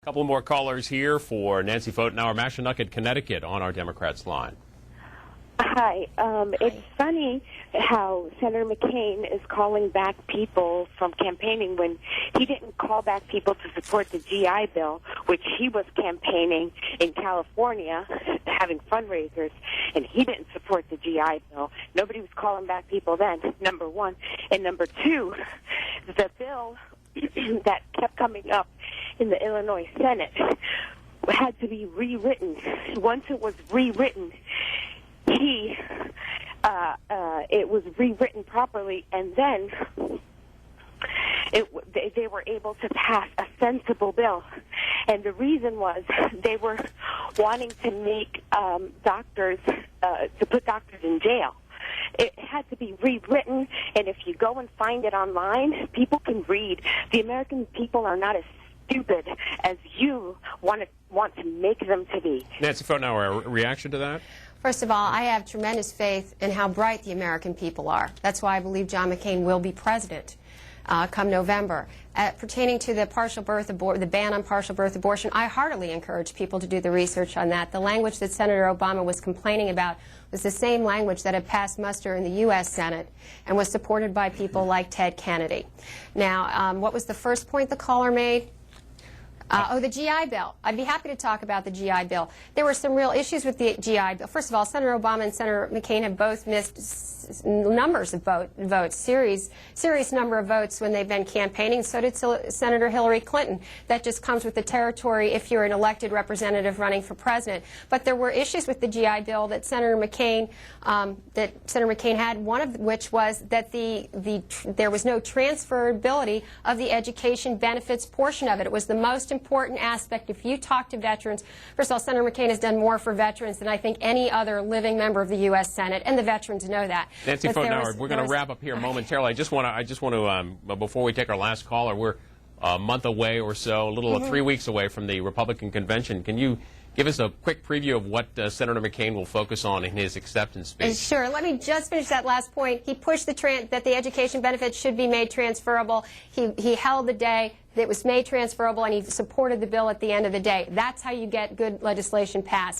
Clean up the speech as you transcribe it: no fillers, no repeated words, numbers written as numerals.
A couple more callers here for Nancy Pfotenhauer, Mashantucket, Connecticut, on our Democrats line. Hi. It's funny how Senator McCain is calling back people from campaigning when he didn't call back people to support the GI Bill, which he was campaigning in California, having fundraisers, and he didn't support the GI Bill. Nobody was calling back people then, number one. And number two, the bill that kept coming up in the Illinois Senate had to be rewritten. Once it was rewritten, it was rewritten properly, and then they were able to pass a sensible bill. And the reason was they were wanting to make doctors, to put doctors in jail. It had to be rewritten, and if you go and find it online, people can read. The American people are not as stupid as you want to make them to be. Nancy Pfotenhauer, a reaction to that? First of all, I have tremendous faith in how bright the American people are. That's why I believe John McCain will be president come November. Pertaining to the the ban on partial birth abortion, I heartily encourage people to do the research on that. The language that Senator Obama was complaining about was the same language that had passed muster in the U.S. Senate and was supported by people like Ted Kennedy. Now, what was the first point the caller made? The GI Bill. I'd be happy to talk about the GI Bill. There were some real issues with the GI Bill. First of all, Senator Obama and Senator McCain have both missed numbers of votes, serious number of votes when they've been campaigning. So did Senator Hillary Clinton. That just comes with the territory if you're an elected representative running for president. But there were issues with the GI Bill that Senator McCain had, one of which was that there was no transferability of the education benefits portion of it. It was the most important aspect. If you talk to veterans, first of all, Senator McCain has done more for veterans than I think any other living member of the U.S. Senate, and the veterans know that. Nancy Pfotenhauer, we're going to wrap up here momentarily. I just want to, before we take our last caller, we're a month away or so, a little 3 weeks away from the Republican convention. Can you give us a quick preview of what Senator McCain will focus on in his acceptance speech? Sure. Let me just finish that last point. He pushed that the education benefits should be made transferable. He held the day that it was made transferable, and he supported the bill at the end of the day. That's how you get good legislation passed.